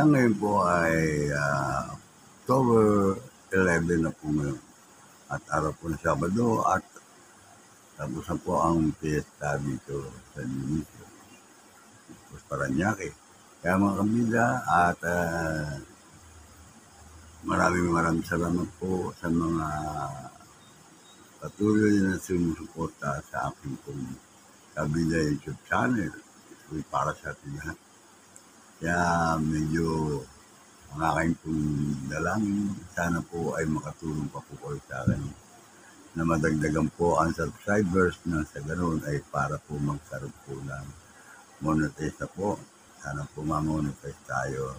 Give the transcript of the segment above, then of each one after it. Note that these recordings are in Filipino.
Ngayon po ay October 11 na po ngayon at araw po ng Sabado at tapos na po ang fiesta dito sa Dionisio, Parañaque. Kaya mga kabida at maraming salamat po sa mga patuloy na sumusuporta sa aking pong Kabida YouTube channel. Ito'y para sa atin lahat. Kaya medyo ang aking pong dalangin, sana po ay makatulong pa po kayo sa akin na madagdagan po ang subscribers na sa ganoon ay para po magkaroon po ng monetize na po. Sana po ma-monetize tayo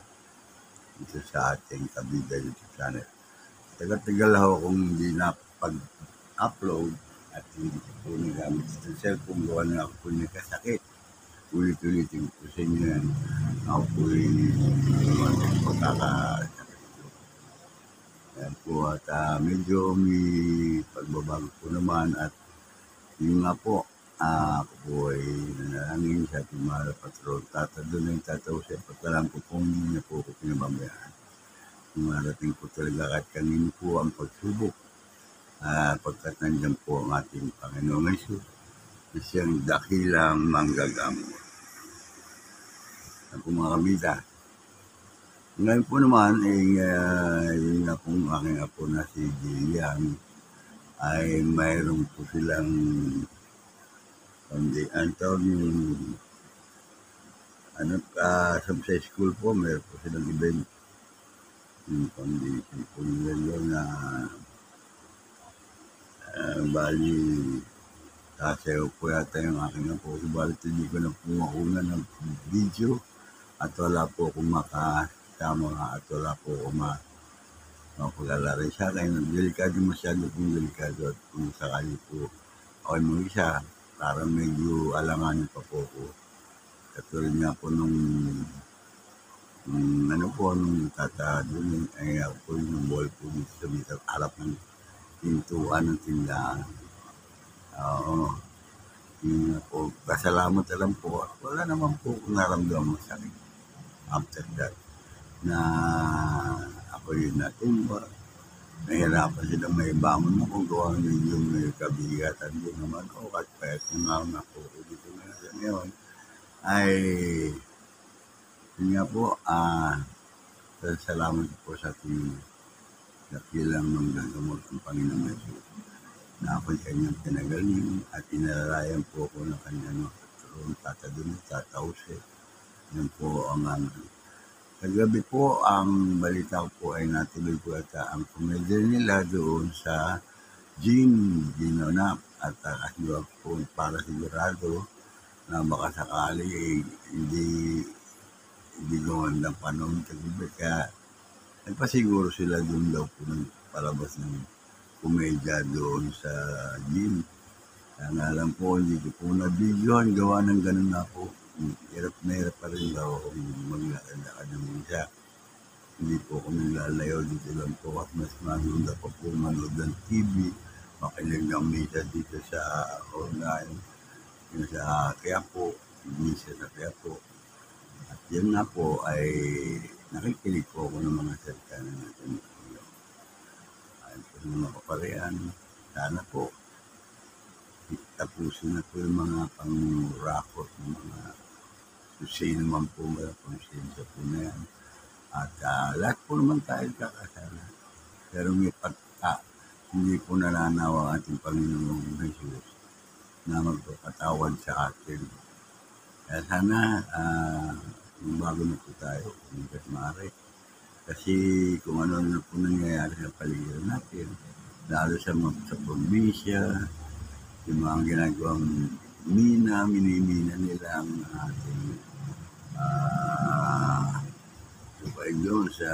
dito sa ating Kabida YouTube channel. Tagal-tagal ako kung hindi na pag-upload at hindi po nagamit sa cellphone gawa na ako po nagkasakit. Ulit-ulitin po sa inyo yan. Ako po'y pagkakasakit. Yan po at medyo may pagbabago po naman at yun nga po, ako po ay nanalangin sa ating mahal patron. Doon na yung tatausip at alam ko kung hindi na po ako pinababayaan. Marating po talaga kahit kanino po ang pagsubok. Pagkat nandiyan po ang ating Panginoong Jesus na siyang dakilang manggagamot. Ako mga kabida. Ngayon po naman, yun na pong aking apo na si Jillian ay mayroon po silang sa school po, mayroon po silang event. Yung foundation po nila na bali kasayaw po yata yung aking apo. Bali hindi ko na pumakuna ng video at wala po akong makasama at wala po akong mapaglalari siya. Kaya delikado masyado pong delikado at kung sakali po ako mag-isa, parang medyo alanganin pa po ko. Katulad nga po nung tatadun ay ako po yung ball po dito sa bitang harap ng pintuan ng tindahan. Yun po, pasalamat na lang po. Wala naman po kung naramdaman sa akin after that na ako yun natumba. Nahirapan sila may bangon ako gawa medyo may kabigatan doon naman ako at kahit na po dito na sa ngayon ay yun nga po, salamat po sa ating dakilang manggagamot ng Panginoong Jesus na ako'y kanyang pinagaling at inalalayan po ako ng kanyang tatadun at tatause. Yan po ang kagabi po, ang balita ko po ay natuloy po ata ang komedya nila doon sa ginanap at kasi po para sigurado na baka sakali hindi gawandang panahon kagabi. Kaya nagpasiguro sila doon daw po ng palabas ng komedya doon sa gym. Kaya nga alam po, hindi ko po na-videohan gawa ng ganun na po. Hirap na hirap pa rin daw kung maglakad ng isa. Hindi po kami lalayo dito lang po at mas maganda pa po manood ng TV, makinig ng misa dito sa online, yung sa Quiapo, misa sa Quiapo. At yan nga po ay nakikinig po ako ng mga salita na natin. Ayun po ng mga kaparehan. Sana po tapusin na po yung mga pang-rakot ng mga susay naman po mga konsensya po na yan. At lahat po naman tayo kakasala. Pero may hindi po nananawa ang ating Panginoong Jesus na magpapatawad sa atin. Kaya sana bago na po tayo kung maaari. Kasi kung ano na po nangyayari sa paligid natin, lalo sa probinsya, yung mga ginagawang minimina nila ang ating supay doon sa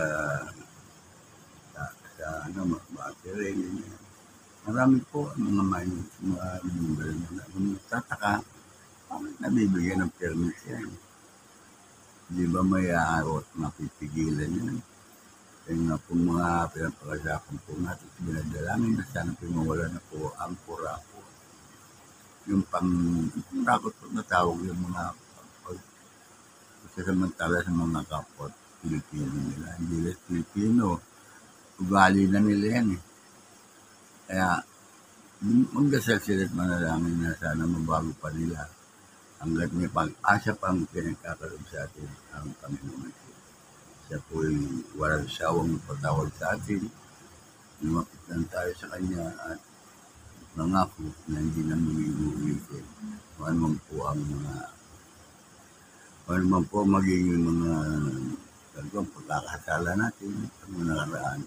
battery. Marami po mga member na nagtataka, bakit nabibigyan ng permit yan? Di ba may aarot mapipigilan yan? Kaya nga po mga pinapakasapan po natin, binadalangin na sana pinawala na po ang pura-pura. Yung pang-rakot po na tawag yung mga pagsasamantala sa mga kapot. Pilipino nila. Hindi lang Pilipino, ugali na nila yan eh. Kaya magdasal sila at manalangin na sana mabago pa nila hanggat may pag-asa pang pinagkakalob sa atin ang Panginoon. Siya po'y walang sawang patawad sa atin. Lumapit lang tayo sa Kanya at mangako na hindi na mag-iulitin. Kung ano man po magiging mga talagang pagkakasala natin sa mga nakaraan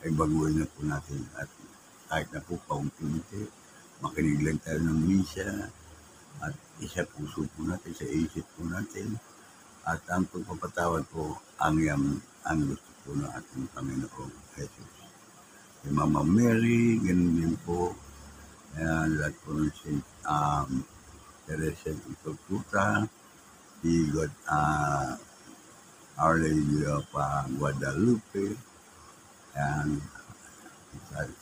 ay baguhin na po natin at kahit na po paunti-unti, makinig lang tayo ng misa at isa puso po natin, sa isip po natin at ang pagpapatawad po ang gusto po ng ating Panginoong Jesus. Si Mama Mary, ganun din po. Lahat po ng Saint Teresa de Calcutta, si Our Lady of Guadalupe, and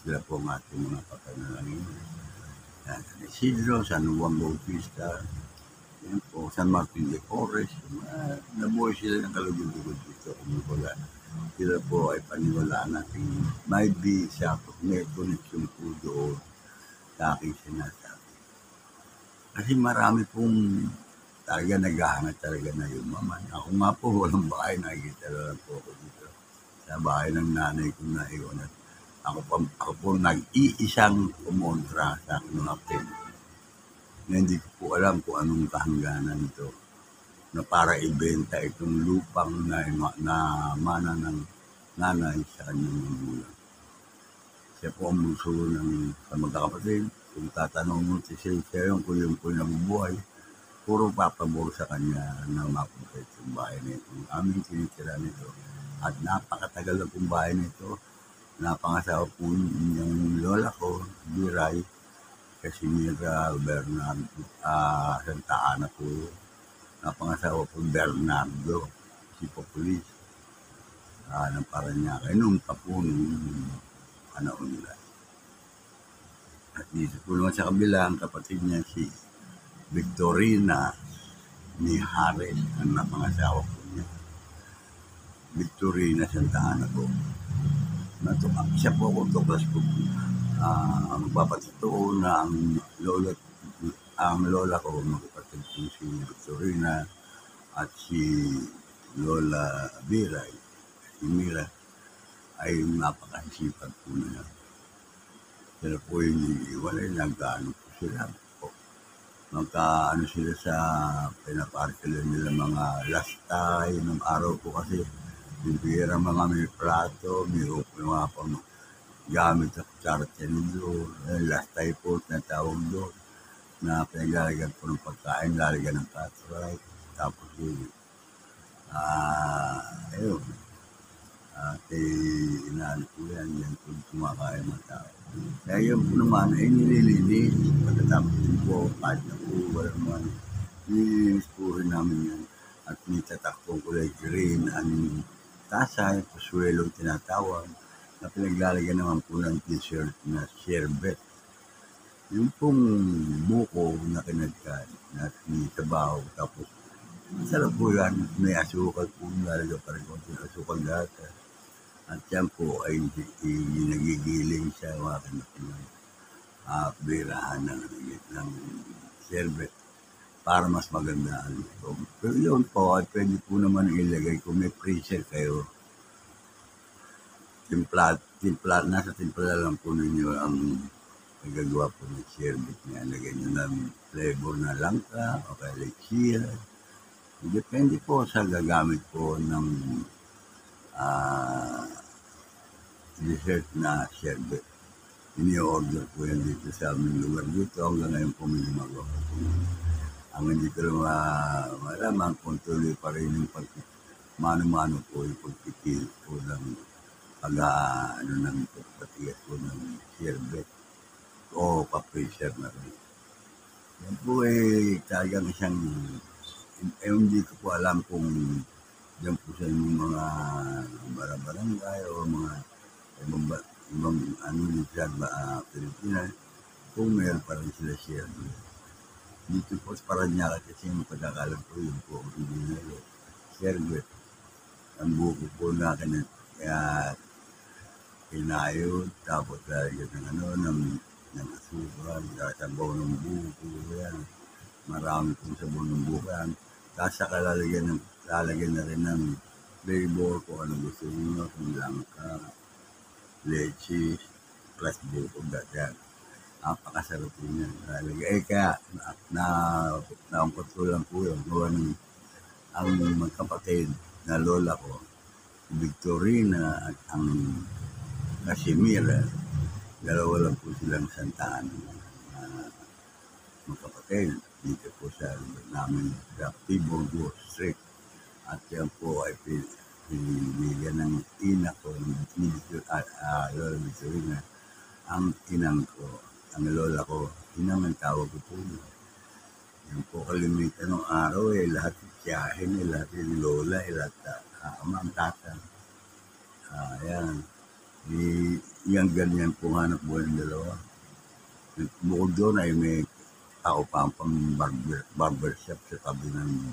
sila po ang ating mga papanalangin. San Isidro, San Juan Bautista, yan po, San Martin de Porres, nabuhay sila ng kalugod-lugod dito. Kumbaga, sila po ay paniwalaan natin may bisa, may connection po doon sa aking sinasabi. Kasi marami pong talaga naghahangat talaga na yumaman. Ako nga po, walang bahay, nakikita lang po ako dito sa bahay ng nanay ko na iyon. At ako po nag-iisang kumontra sa aking mga pin. Na hindi ko po alam kung anong kahangganan ito na para ibenta itong lupang na mana ng nanay sa kanyang magulang. Siya po ang bunso ng sa magkakapatid. Kung tatanong mo si siya yung kung yung nabubuhay, puro papabor sa kanya na mapunta itong bahay nito. Aming tinitira nito. At napakatagal na pong bahay nito. Napangasawa po yung lola ko, Biray, Casimira Bernardo, Santa Ana po. Napangasawa po Bernardo, si Populis, ng Paranaque. Nung pa po nung panahon nila. At dito po naman sa kabila, ang kapatid niya si Victorina ni Harris, ang napangasawa po niya. Victorina Santa Ana po. Siya po ako tuklas po. Magpapatotoo na ang lola ko, magkapatid po si Victorina at si Lola Biray, si Mira, ay napakasipag po nila. Sila po yung niliwalay, nagkaano po sila po. Magkaano sila sa pinaparkila nila mga lastay ng araw po kasi bibira mga may plato, may mga pang gamit sa kutsara tinidor, lastay po tinatawag doon na pinaglalagyan po ng pagkain, lalagyan ng patright, tapos ayun, inaano po yan po kumakain ng tao. Kaya yun po naman ay nililinis, pagkatapos din po, kahit na po, wala naman, nililinis po rin namin yan at nitatakpong kulay green, ang tasay, pasuelong tinatawag, na pinaglalagyan naman po ng t-shirt na sherbet. Yung pong buko na kinagkan na sabaw, tapos masarap po yan, may asukal po, nalagyan pa rin konting asukal gata. At yan po ay nagigiling sa mga kanakinan birahan ng sherbet para mas maganda ang ito. Pero yun po, at pwede po naman ilagay kung may freezer kayo. Nasa timpla lang po ninyo ang nagagawa po ng sherbet niya. Lagay nyo ng flavor na langka o kaya lechia. Depende po sa gagamit po ng dessert na sherbet. Ini-order po yan dito sa aming lugar dito. Hanggang ngayon po may lumagawa po. Ang hindi ko lang malaman kung tuloy pa rin yung mano-mano po yung pagpipil po ng ng pagpatigas po ng sherbet o pa-freezer na rin. Yan po talagang isang hindi ko po alam kung dyan po sa inyong mga barangay o mga ibang dito sa Pilipinas kung mayroon pa rin sila sherbet. Dito po sa Paranaque kasi yung pagkakalam po yun po ang original sherbet. ang buko po na kinayod, tapos lalagyan ng ng asukal, sabaw ng buko, yan. Marami pong sabaw ng buko yan. Tapos saka lalagyan na rin ng flavor kung ano gusto nyo, kung langka, leche, plus buko, yan. Napakasarap po niya. Kaya naangkot ko lang po yun. Ang magkapatid na lola ko, Victorina at ang Casimira, dalawa lang po silang santaan magkapatid dito po sa lugar namin sa Tibongo Street. At yan po ay piniligan ng ina ko, Lola Victorina, ang inang ko, ang lola ko, inang ang tawag ko po. Yan po kalimitan ng araw lahat tiyahin, lahat yung lola, lahat amang tata. Yan. Yung ganyan po hanap buhay ng dalawa. Bukod doon ay may tao pa pang barbershop sa tabi ng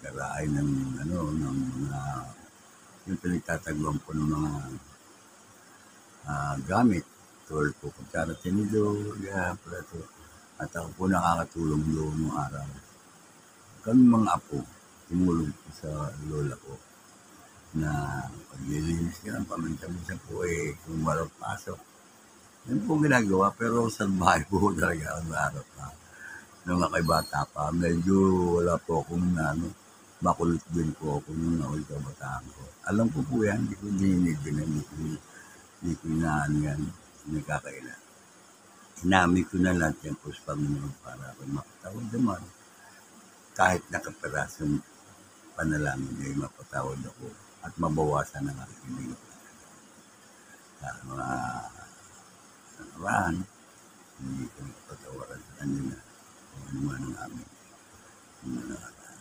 garahe ng mga yung pinagtatagawang po ng mga gamit. Tulad po kutsara, tinidor, plato. At ako po nakakatulong doon ng araw. Kami mga apo, tumulong po sa lola ko na paglilinis ka ng paminsan-minsan po kung walang pasok. Yan po ginagawa, pero sa bahay po talaga ang araw pa. Nung ako'y bata pa, medyo wala po akong makulit din po ako nung ako'y kabataan ko. Alam ko po yan, hindi ko dinigyan, hindi ko inaan yan, hindi kakailan. Inami ko na lahat yan po sa Panginoon para ako'y makatawad naman. Kahit nakaperasong panalangin ay mapatawad ako at mabawasan ang aking inigot. Sa mga nakaraan, hindi ko nakapatawaran sa kanila kung ano man ang aming nakaraan.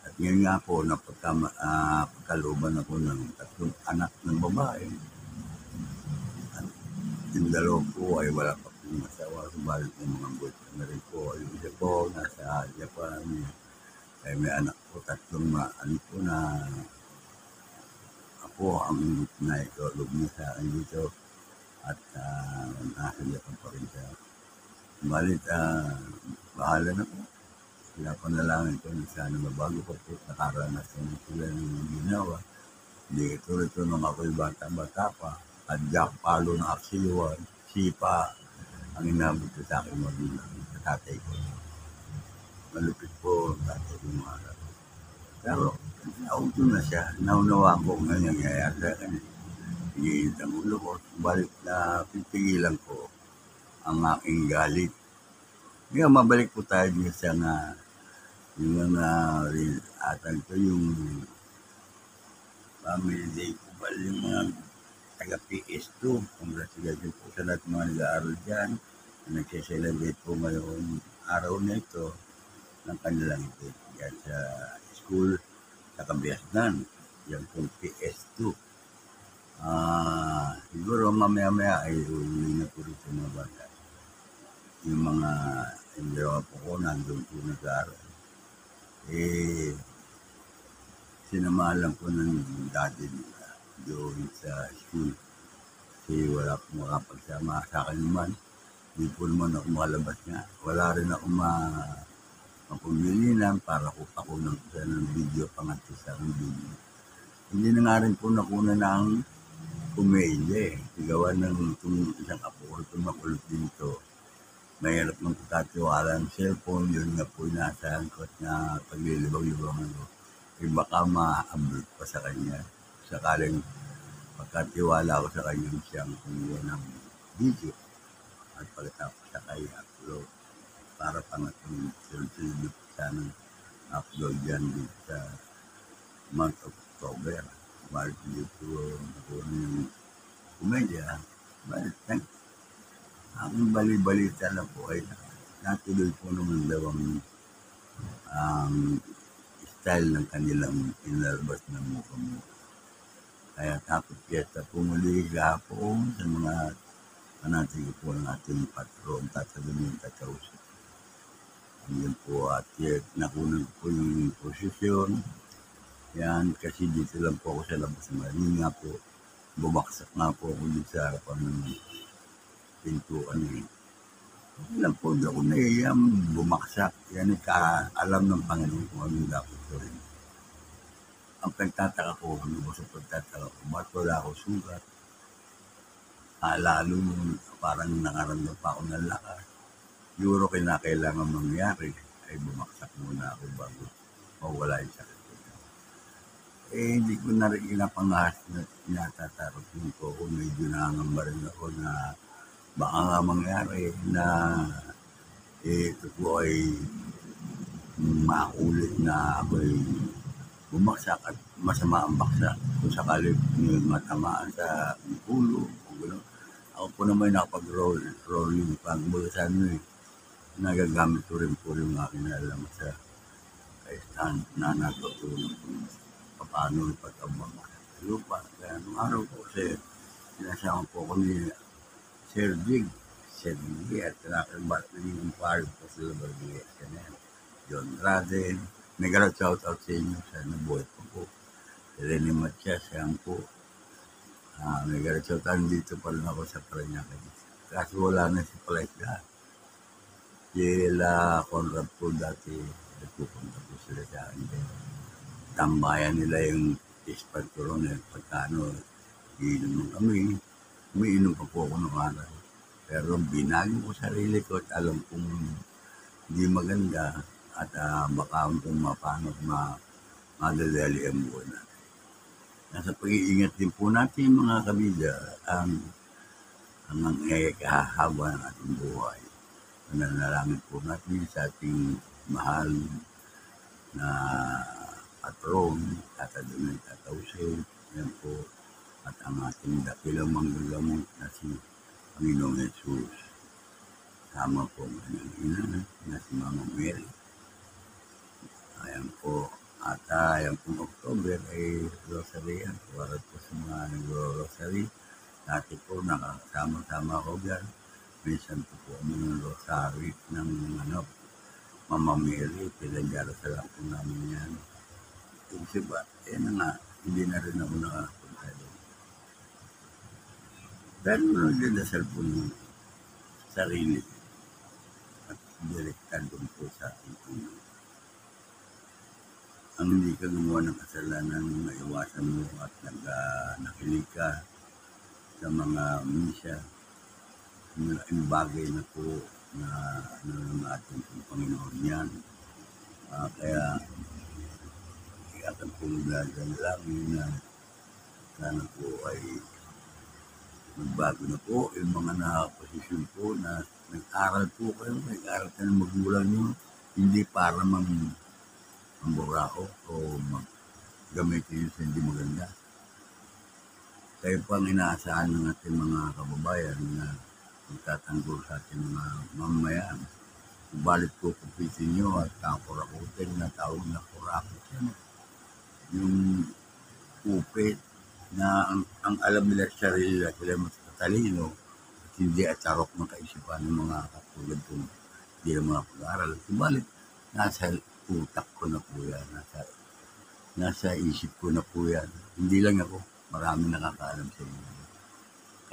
At ngayon nga po, pagkaluban ako ng 3 anak ng babae. At yung 2 po ay wala pa pong masawa. Subalit ng mga buwit na rin po. Yung isa po, nasa Japan. Ay may anak po, 3 po na ako ang naitulog niya sa akin dito. At nasa Japan pa rin siya. Subalit, bahala na po. Kaya panalangin ko na sana mabago ko po nakaranas ng sila ng ginawa. Hindi ito nung ako'y bata-bata pa. At Jack Palo ng Aksiluan, sipa ang inabot ko sa akin mabilang sa tatay ko. Malupit po ang tatay ko mga anak. Pero nauto na siya. Naunawa ko nga nangyayari sa akin. Higit ang ulo ko. Balik na pipigilan ko ang aking galit. Ngayon, mabalik po tayo dito sa yung atag ko yung family day po ba yung mga taga-PS2. Congratulations po sa lahat mga nag-aaral dyan na nagsiselebrate po ngayon araw na ito ng kanilang event yan sa school sa Kabiasnan. Yan pong PS2. Siguro mamaya-maya ay uli na po rin sa mga bata. Yung mga yung dalawa po ko nandun po nag-aaral. Sinamahan ko ng daddy nila doon sa school. Kasi wala po makapagsama sa akin naman. Hindi po naman ako makalabas nga. Wala rin ako mapumilinan para ako ng video, pangatid sa aking video. Hindi na nga rin po nakuna ng kumedya Sigawan ng isang apo ko makulot dito. Mahirap ng pagkatiwala ng cellphone, yun nga po inaasahan ko at na paglilibang-libang ako. Baka ma-abroad pa sa kanya. Sakaling pagkatiwala ko sa kanya siyang kumuha ng video at pagkatapos sa kaya upload para pangatong sunod-sunod sana upload yan dito sa month of October. Balik dito nakuha yung komedya. Ang bali-balita na po ay natuloy po naman daw ang style ng kanilang inalabas ng mukha-mukha. Kaya tapos piyesta po muli kahapon sa mga panatigo po ng ating patron, tatalungin kakausap. Yun po at nakunan po yung posisyon Yan, kasi dito lang po ako sa labas ng Yun nga po, bumagsak nga po ako dito sa harapan ng pintuan eh. Hindi lang po, di ako nahihiyang bumagsak. Yan ay alam ng Panginoon kung anong dapat ko rin. Ang pagtataka ko, ano ba sa pagtataka ko, ba't wala ako sugat? Lalo parang nakaramdam pa ako ng lakas. Siguro kinakailangan mangyari ay bumagsak muna ako bago mawala yung sakit ko. Hindi ko na rin kinapangahas na tinatatarapin ko kung medyo nangangamba rin ako na baka nga mangyari na ito po ay makulit na ako'y bumagsak at masama ang baksak. Kung sakali matamaan sa ulo o gano'n. Ako po naman nakapag-rolling pag mula sa ano eh. Nagagamit ko rin po yung aking alam sa stand na natutulong ko paano ipag-abang sa lupa. Kaya nung araw po kasi sinasama po ko ni Sir Jig at nakakalbat na yung pari po sa Labarbies. John Raden, mega shout out sa inyo sa nabuhay ko po. Rene Matias, yan po. Mega shout out dito pa rin ako sa Paranaque. Kasi wala na si Palesda. Sila Conrad po dati, nagpupunta po sila sa akin. Tambayan nila yung ispat ko ron. Pagkano, iinom kami. Umiinom pa po ako ng araw. Pero binago ko sarili ko at alam kong hindi maganda at baka kung paano madadali ang buhay natin. Nasa pag-iingat din po natin mga kabida ang kahaba ng ating buhay. Nanalangin po natin sa ating mahal na patron, tatadunay tatausin, yan po, at ang ating dakilang manggagamot na si Panginoong Jesus. Tama po ang kanyang ina na si Mama Mary. Ayan po. At ayan pong October ay Rosary yan. Para po sa mga nag-Rosary. Dati po nakasama-sama ako dyan. Minsan po kami ng Rosary ng Mama Mary. Pinag-arasala po namin yan. Kasi ba, yan nga, hindi na rin ako nakapunta doon. Dahil mo nagdadasal po ng sarili at direkta doon po sa ating Panginoon. Ang hindi ka gumawa ng kasalanan, maiwasan mo at nakinig ka sa mga misya, malaking bagay na po na ng ating Panginoon yan. Kaya akan po nagdadalangin na sana po ay magbago na po yung mga nakaposisyon po na nag-aral po kayo, nag-aral ka ng magulang nyo, hindi para mamburao o gamitin yun sa hindi maganda. Kayo po ang inaasahan ng ating mga kababayan na magtatanggol sa ating mga mamamayaan. Balik po kupitin nyo at kakurakutin na tawag na kurakot yan. Yung kupit na ang alam nila sa sarili nila, sila mas katalino at hindi at tarok ng kaisipan ng mga katulad kong hindi ng mga pag-aaral. Subalit, nasa utak ko na po yan, nasa isip ko na po yan. Hindi lang ako, marami nakakaalam sa inyo.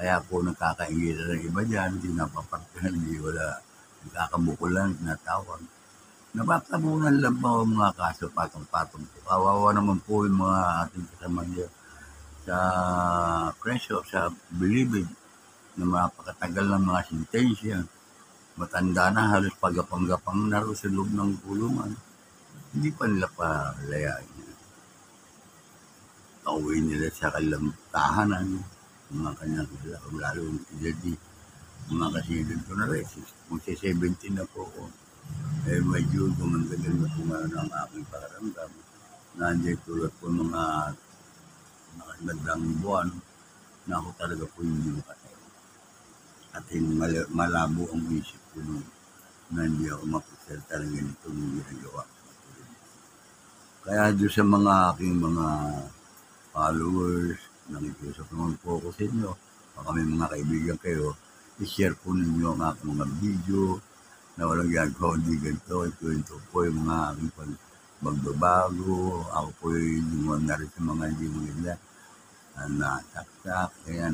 Kaya po nakakaingita ng iba dyan, hindi napapartihan, hindi wala, nagkakabukulan, tinatawag. Napatabunan lang po ang mga kaso, patong-patong po. Kawawa naman po yung mga ating kasama niya sa presyo, sa bilibid, na mapakatagal ng mga sentensya. Matanda na, halos pagapang-gapang na rin sa loob ng kulungan. Hindi pa nila palayain. Pauwi nila sa kanilang tahanan, mga kanyang lalo yung edad, mga kasilid ko na rin. Kung 17 na po ako, medyo gumandagal na po ngayon ang aking pakaramdam. Nandiyan tulad po mga nagdang buwan na ako talaga po hindi makatayo. At malabo ang isip ko na hindi ako mapasalita ng ganito ng ginagawa. Kaya doon sa mga aking mga followers, nakikiusap naman po ako sa inyo, baka may mga kaibigan kayo, i-share po ninyo ang aking mga video na walang gagawa, hindi ganito, ito po yung mga aking magbabago. Ako po'y lumuwan na rin sa mga hindi maganda na nasaksak, kaya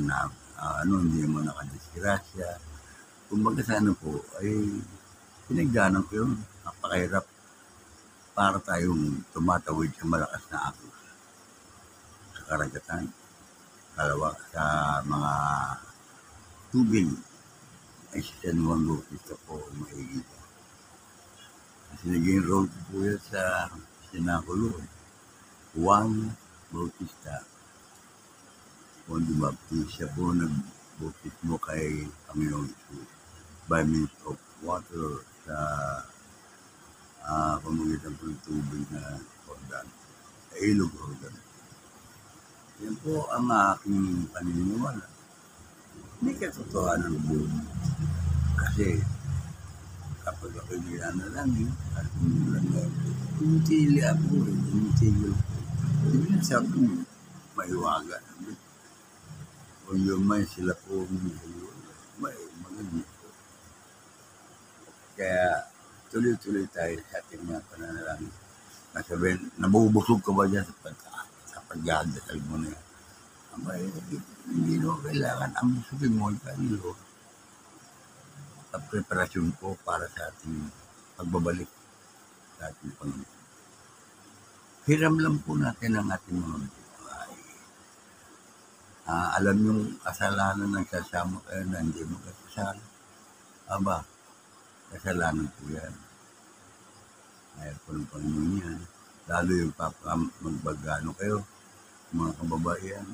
hindi mo nakadisgrasya. Kumbaga sa ano po, ay pinagdaanan ko yun. Napakahirap para tayong tumatawid sa malakas na agos sa karagatan. Kalawa sa mga tubig ay si San Juan Bautista po maigit. Kasi naging road po yan sa Sinakulo. Juan Bautista. Juan de Baptista po nag-bautismo kay Panginoon Jesus by means of water sa pamagitan po ng tubig na Jordan, sa ilog Jordan. Yan po ang aking paniniwala. May katotohanan po. Kasi kapag ako'y nananalangin at tumutili ako, tumutili ako. Hindi na sabi mo, maiwaga. Kung yung may sila po, may maganda po. Kaya tuloy-tuloy tayo sa ating mga pananalangin. Nasabihin, nabubusog ka ba dyan sa pagdadasal mo na yan? Abay, hindi naman kailangan. Ang busugin mo, ikaw ang preparasyon po para sa ating pagbabalik sa ating Panginoon. Hiram lang po natin ang ating mga buhay. Alam yung kasalanan ng sasama kayo na hindi mo kasasal. Aba, kasalanan po yan. Ayaw po ng Panginoon yan. Lalo yung magbagano kayo, mga kababayan.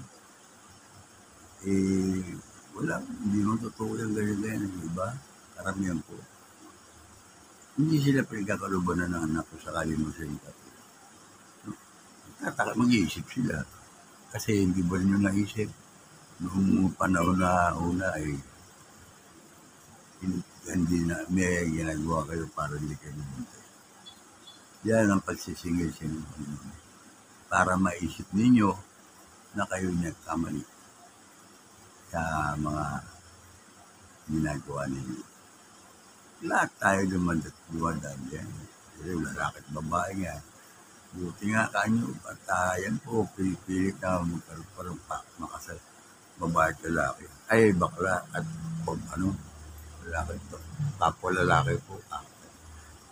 Hindi mo totoo yung ganyan-ganyan, di ba? Karamihan po. Hindi sila pinagkakalubanan ng anak ko sakali mo sa inyo. Mag-iisip sila. Kasi hindi ba rin yung naisip? Noong panahon na una ay hindi na may ginagawa kayo para hindi kayo nabuntay. Yan ang pagsisingil sa inyo. Para maisip ninyo na kayo nagkamali sa mga ginagawa ninyo. Lahat tayo dumadaan yan. Kasi lalaki at babae nga. Buti nga kanyo at yan po, pilipilit na magkaroon pa makasal. Babae at lalaki. Ay, bakla at lalaki ito. Kapwa lalaki po.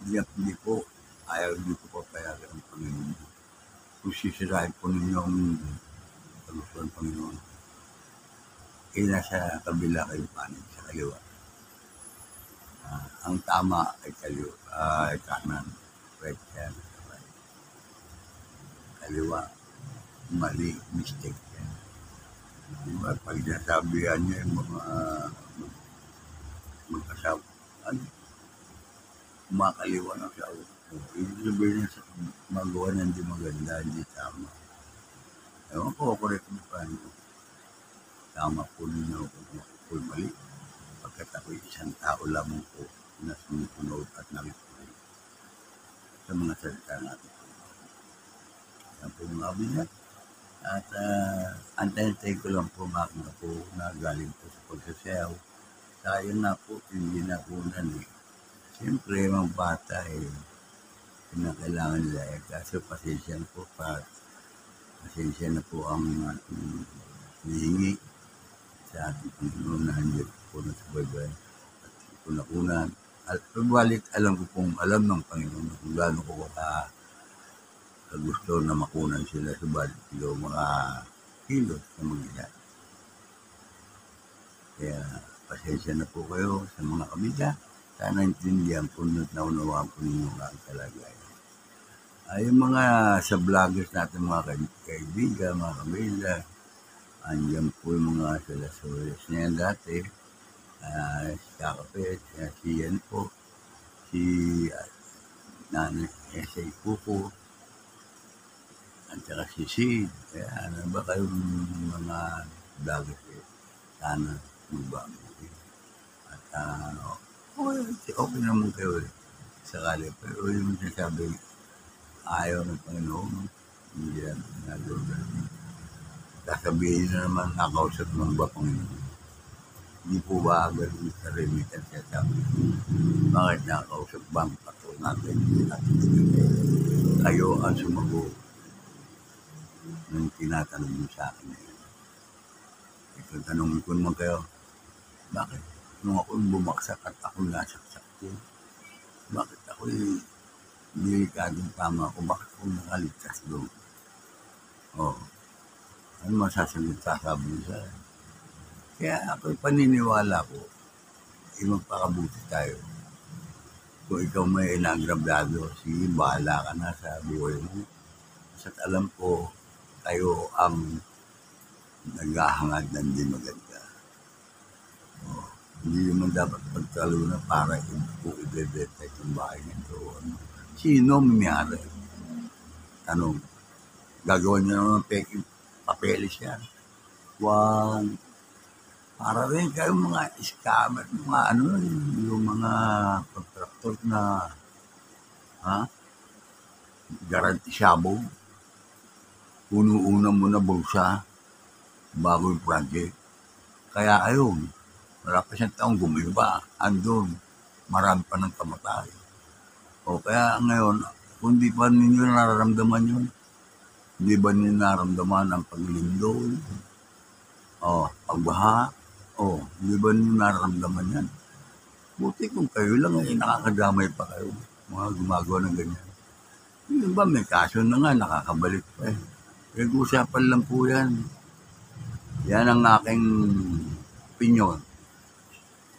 Hindi po. Hindi po papayagan ang Panginoon. Kung sisirahin po ninyo ang kalusuan ng Panginoon, nasa kabila kayo panig sa kaliwa. Ang tama ay kanan. Right hand. Right. Kaliwa. Mali. Mistake yan. Diba? Pag nasabihan niya yung mga magkasawa, kumakaliwa ng sawa. Ibig sabihin niya sa magawa na hindi maganda, hindi tama. Ewan ko, correct mo pa. Tama po ninyo kung mali. Pagkat ako'y isang tao lamang po na sumusunod at nakikinig sa mga salita natin. Yan po mga kabinet. At antay ko lang po mga po na galing po sa pagsasayaw. Sayang na po, hindi na po Siyempre, mga bata pinakailangan nila kaso pasensya na po pasensya na po ang hihingi sa ating Panginoon na hindi po na subaybay at kunakunan. At pagbalik, alam ng Panginoon kung gaano ko gusto na makunan sila subalit sila mga kilos na mag-isa. Kaya pasensya na po kayo sa mga kabida. Sana intindihan po na naunawaan po ninyo ang kalagayan. Yung mga sa vloggers natin, mga kaibigan, mga kabila, andyan po yung mga salasores na yan dati. Si Kakapet, si Yan po, si Nanay S.A. Kuko, at saka si Sid. Kaya ano ba kayong mga vloggers sana magbago. At okay naman kayo sakali. Pero yung sinasabi, ayaw ng Panginoon, hindi yan nagawa. Sasabihin na naman nakausap ng ba Panginoon. Hindi po ba agad yung sarili at sasabi? Bakit nakausap ba ang pato natin? kayo ang sumagot ng tinatanong niyo sa akin ngayon. Ito, tanongin ko naman kayo, bakit nung ako bumaksak at ako nasaksak ko, bakit ako delikadong tama ko, bakit ako nakaligtas doon? Oh, ano masasagot sasabi niyo sa akin? Kaya ako paniniwala ko, magpakabuti tayo. Kung ikaw may inagrabyado, sige, bahala ka na sa buhay mo. At alam ko, kayo ang naghahangad ng di maganda. Oh, hindi naman dapat pagtalunan para kung ibebenta itong bahay nito. Sino may-ari? Tanong, gagawin niyo naman peking papeles yan. Wag, para rin kayo mga scammer, mga yung mga contractor na garantisabo. Puno-una mo na bulsa bago yung project. Kaya ayun, wala pa siyang taong gumiba. Andun, marami pa ng kamatay. O kaya ngayon, kung di pa ninyo nararamdaman yun, hindi ba ninyo nararamdaman ang paglindol? O, pagbaha? O, hindi ba ninyo nararamdaman yan? Buti kung kayo lang ay nakakadamay pa kayo, mga gumagawa ng ganyan. Yung ba, may kaso na nga, nakakabalik pa eh. Nag-uusapan lang po yan. Yan ang aking opinion.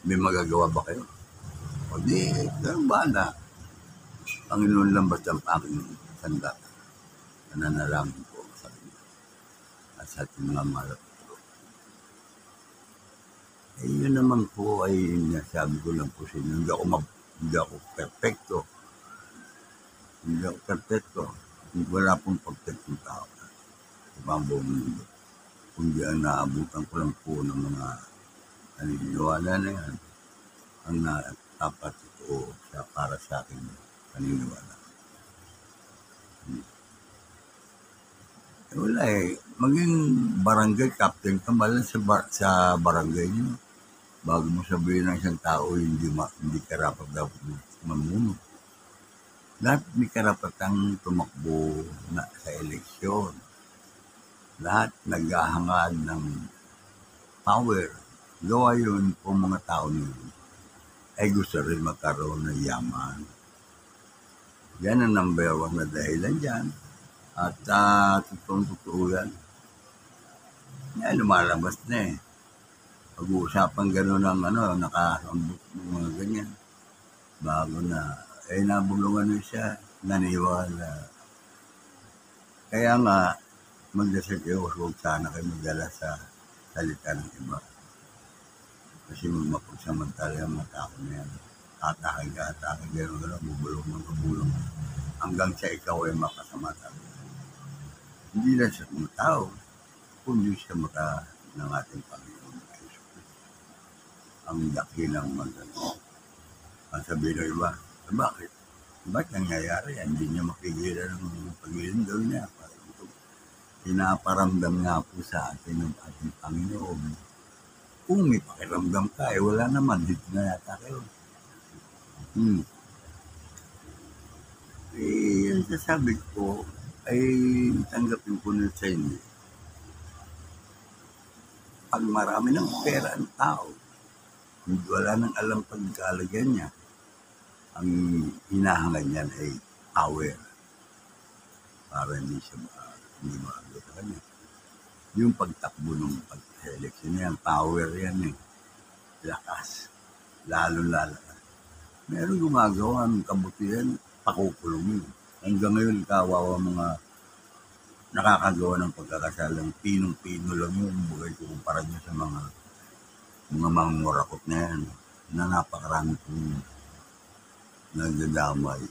May magagawa ba kayo? O di, ganun ba na? Panginoon lang basta ang aking sanda. Nananalangin po sa kanya. At sa ating mga malapito. Eh, yun naman po ay nasabi ko lang po sa inyo. Hindi ako perfecto. Hindi ako perfecto. Wala pong perfectong tao. Ibang buong mundo. Kundi ang naabutan ko lang po ng mga paniniwala na yan. Ang dapat ito para sa akin paniniwala. Wala eh. Maging barangay captain ka malang sa barangay niyo. Bago mo sabihin ng isang tao, hindi karapat dapat mamuno. Lahat may karapatang tumakbo sa eleksyon. Lahat naghahangad ng power. Gawa yun po mga tao niyo. Ay gusto rin magkaroon ng yaman. Yan ang number one na dahilan dyan. At totoo yan. Yan, lumalabas na eh. Pag-uusapan gano'n ng nakasambot ng mga ganyan. Bago na, nabulungan na siya, naniwala. Kaya nga, magdasal kayo, huwag sana kayo magdala sa salita ng iba. Kasi mapagsamantala yung mga tao na yan. Atake, gano'n, bubulong. Hanggang sa ikaw ay makasamata. Hindi lang sa mga tao, kundi sa mata ng ating Panginoon. Ang dakilang maganda. Ang sabihin ng iba, bakit? Bakit nangyayari yan? Hindi niya mapigilan ng paglilindol niya. Pinaparamdam nga po sa atin ng ating Panginoon. Kung may pakiramdam ka, wala naman. Dito na yata kayo. Yung sasabi ko, ay tanggapin ko na sa inyo. Pag marami ng pera ang tao, hindi wala nang alam pagkalagyan niya, ang hinahangad niyan ay power. Para hindi maagot sa kanya. Yung pagtakbo ng pag-election niya, power yan eh. Lakas. Lalo. Meron gumagawa ng kabutihan, pakukulong yun. Hanggang ngayon, kawawa mga nakakagawa ng pagkakasalang pinong-pino lang yun. Bugay ko kumpara nyo sa mga mangurakot na yan na napakarami kong nagdadamay.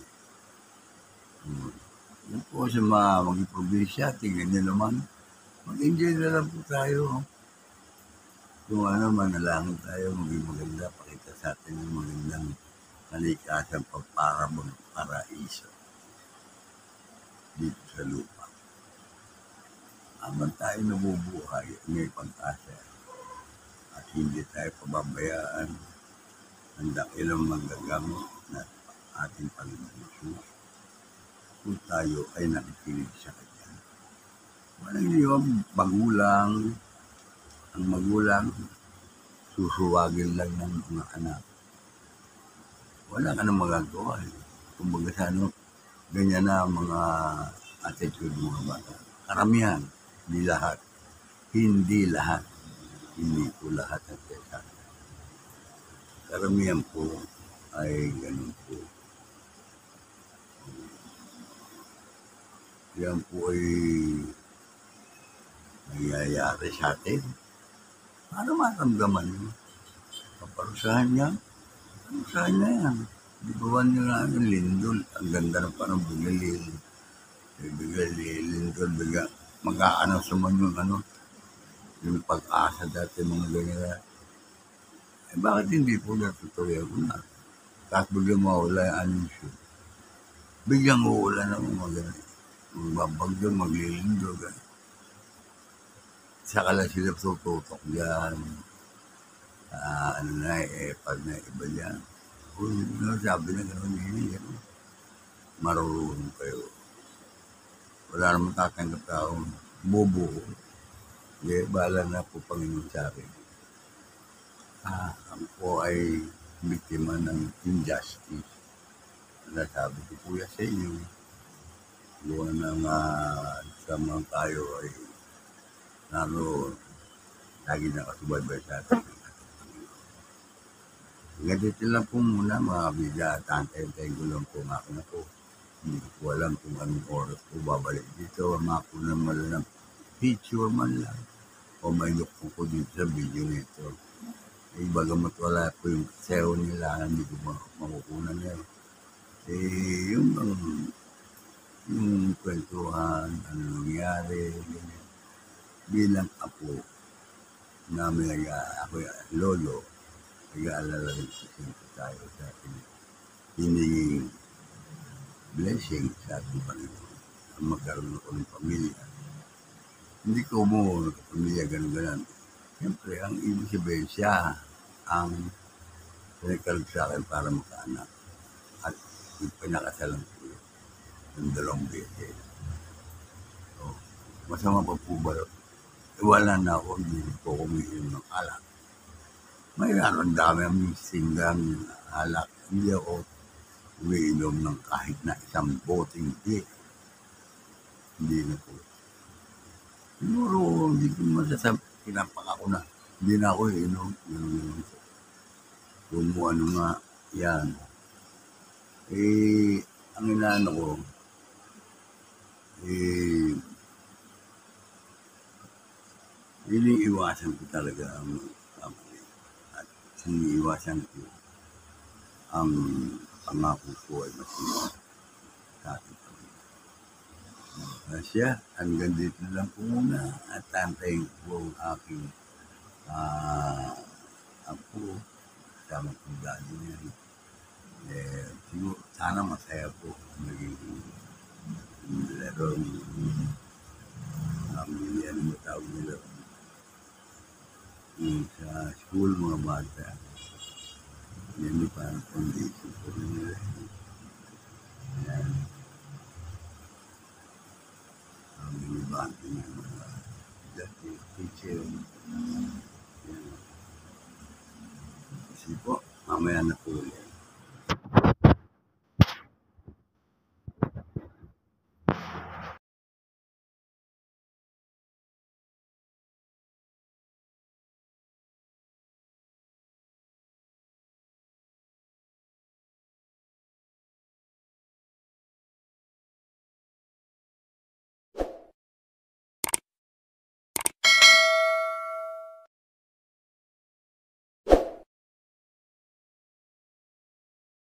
Yan po sa mga maging probinsya, tingnan nyo naman. Mag-enjoy na lang po tayo. Kung manalangin tayo, maging maganda, pakita sa atin yung magandang kalikasan para paraiso dito sa lupa. Habang tayo nabubuhay, may pag-asa at hindi tayo pababayaan ang dakilang manggagamit na ating Panginoon Jesus. po tayo ay nakikinig sa Kanya. Walang yung ang magulang, susuwagin lang ng mga anak. Wala ka nang magagawa. Kumbaga sa ganyan na ang mga attitude ng mga bata. Karamihan, hindi lahat. Hindi lahat. Hindi po lahat ang tesa. Karamihan po ay ganun po. Yan po ay nangyayari sa atin. Para maramdaman nyo. Kaparusahan niya. Kaparusahan niya yan. Di ba ba nyo na lindol? Ang ganda ng parang bigay lindol, bigla. Mag-aano sa man yung pag-asa dati mga ganyan. Bakit hindi po natutuloy ako na? Tapos biglang mawala yung anunsyo. Biglang uulan ng mga ganyan. Magbabagyo, maglilindol. Saka lang sila tututok dyan. Pag na iba dyan. Sabi na gano'n yun. Marurunong kayo. Wala naman tatanggap taong bobo. Hindi, bahala na po Panginoon sa akin. Ako po ay biktima ng injustice. Nasabi ko po yan sa inyo. Buwan ng samang tayo ay naroon. Lagi nakasubaybay sa atin. Ganito lang po muna mga kabida. Tantay-tay ko lang po nga na po. Hindi ko alam kung anong oras po babalik dito. Mga po naman lang picture man lang. O may look ko dito sa video nito. Bagamat wala po yung SEO nila, hindi ko makukunan nila. Yung kwentuhan, ano nangyari, ganyan. Bilang apo namin, ako lolo, nag-aalala rin siyempre tayo sa ating hiningin blessing sa ating Panginoon ang magkaroon ako ng pamilya. Hindi ko mo pamilya ganun-ganon. Siyempre, ang ibig sabihin siya ang pinagkalog sa akin para makaanak. At yung pinakasalang ko yung 2 beses. So, masama pa po ba? Wala na ako, hindi po kumiinom ng alak. Mayroon dami ang singgang alak. Hindi ako umiinom ng kahit na isang boteng beer. Hindi na po. Siguro, hindi ko masasabi, pinapak ako na. Hindi na ako iinom. Kung ano nga, yan. Ang inaano ko, iniiwasan ko talaga ang kamali. At iniiwasan ko ang pangako ko ay masinag sa ating Panginoon. Siya, hanggang dito lang po muna at tantayin ko ang aking apo kasama kong daddy niya. Siguro, sana masaya po naging laro yan mo tawag nila sa school mga bata. Yan yung parang condition po nila. Yan. Ang binibante niya mga dati teacher. Yan. Kasi po, mamaya na po ulit.